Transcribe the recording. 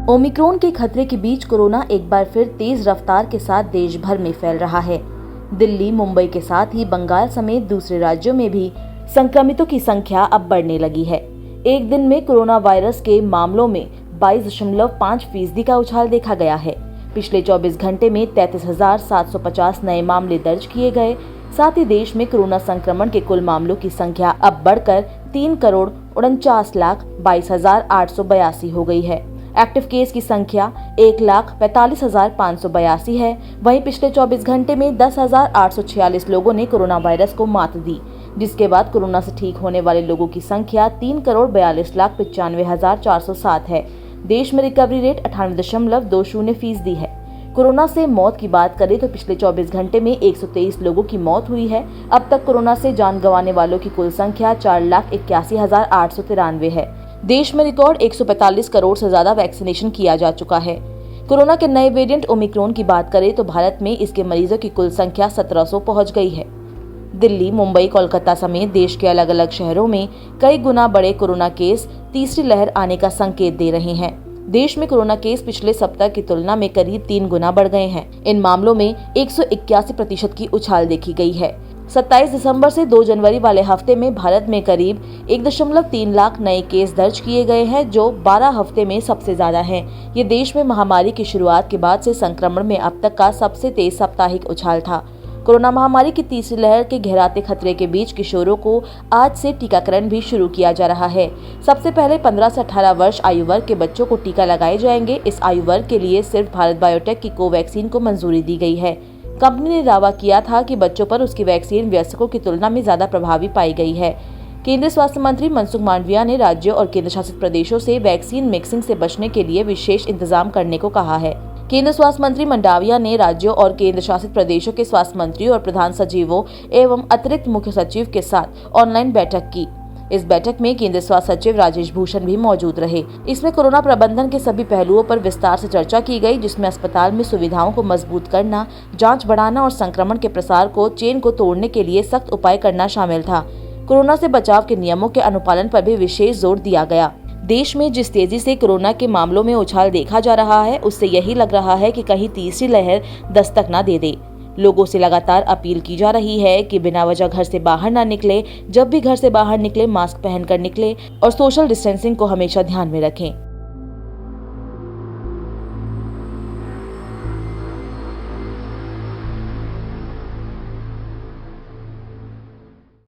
Omicron के खतरे के बीच कोरोना एक बार फिर तेज रफ्तार के साथ देश भर में फैल रहा है। दिल्ली, मुंबई के साथ ही बंगाल समेत दूसरे राज्यों में भी संक्रमितों की संख्या अब बढ़ने लगी है। एक दिन में कोरोना वायरस के मामलों में 22.5% का उछाल देखा गया है। पिछले 24 घंटे में 33,750 नए मामले दर्ज किए गए। साथ ही देश में कोरोना संक्रमण के कुल मामलों की संख्या अब बढ़कर 3,49,22,882 हो गई है। एक्टिव केस की संख्या 1,45,582 है। वहीं पिछले 24 घंटे में 10,846 लोगों ने कोरोना वायरस को मात दी, जिसके बाद कोरोना से ठीक होने वाले लोगों की संख्या 3,42,95,407 है। देश में रिकवरी रेट 98.20% है। कोरोना से मौत की बात करें तो पिछले 24 घंटे में 123 लोगों की मौत हुई है। अब तक कोरोना से जान गंवाने वालों की कुल संख्या 4,81,893 है। देश में रिकॉर्ड 145 करोड़ से ज्यादा वैक्सीनेशन किया जा चुका है। कोरोना के नए वेरिएंट ओमिक्रॉन की बात करें तो भारत में इसके मरीजों की कुल संख्या 1700 पहुंच गई है। दिल्ली, मुंबई, कोलकाता समेत देश के अलग अलग शहरों में कई गुना बड़े कोरोना केस तीसरी लहर आने का संकेत दे रहे हैं। देश में कोरोना केस पिछले सप्ताह की तुलना में करीब 3 गुना बढ़ गए हैं। इन मामलों में 181% की उछाल देखी गई है। 27 दिसंबर से 2 जनवरी वाले हफ्ते में भारत में करीब 1.3 लाख नए केस दर्ज किए गए हैं, जो 12 हफ्ते में सबसे ज्यादा है। ये देश में महामारी की शुरुआत के बाद से संक्रमण में अब तक का सबसे तेज साप्ताहिक उछाल था। कोरोना महामारी की तीसरी लहर के गहराते खतरे के बीच किशोरों को आज से टीकाकरण भी शुरू किया जा रहा है। सबसे पहले 15 से 18 वर्ष आयु वर्ग के बच्चों को टीका लगाए जाएंगे। इस आयु वर्ग के लिए सिर्फ भारत बायोटेक की कोवैक्सीन को मंजूरी दी गई है। कंपनी ने दावा किया था कि बच्चों पर उसकी वैक्सीन वयस्कों की तुलना में ज्यादा प्रभावी पाई गई है। केंद्रीय स्वास्थ्य मंत्री मनसुख मांडविया ने राज्यों और केंद्र शासित प्रदेशों से वैक्सीन मिक्सिंग से बचने के लिए विशेष इंतजाम करने को कहा है। केंद्रीय स्वास्थ्य मंत्री मंडाविया ने राज्यों और केंद्र शासित प्रदेशों के स्वास्थ्य मंत्रियों और प्रधान सचिवों एवं अतिरिक्त मुख्य सचिव के साथ ऑनलाइन बैठक की। इस बैठक में केंद्रीय स्वास्थ्य सचिव राजेश भूषण भी मौजूद रहे। इसमें कोरोना प्रबंधन के सभी पहलुओं पर विस्तार से चर्चा की गई, जिसमें अस्पताल में सुविधाओं को मजबूत करना, जांच बढ़ाना और संक्रमण के प्रसार को चेन को तोड़ने के लिए सख्त उपाय करना शामिल था। कोरोना से बचाव के नियमों के अनुपालन पर भी विशेष जोर दिया गया। देश में जिस तेजी से कोरोना के मामलों में उछाल देखा जा रहा है, उससे यही लग रहा है कि कहीं तीसरी लहर दस्तक न दे दे। लोगों से लगातार अपील की जा रही है कि बिना वजह घर से बाहर न निकले। जब भी घर से बाहर निकले, मास्क पहनकर निकले और सोशल डिस्टेंसिंग को हमेशा ध्यान में रखें।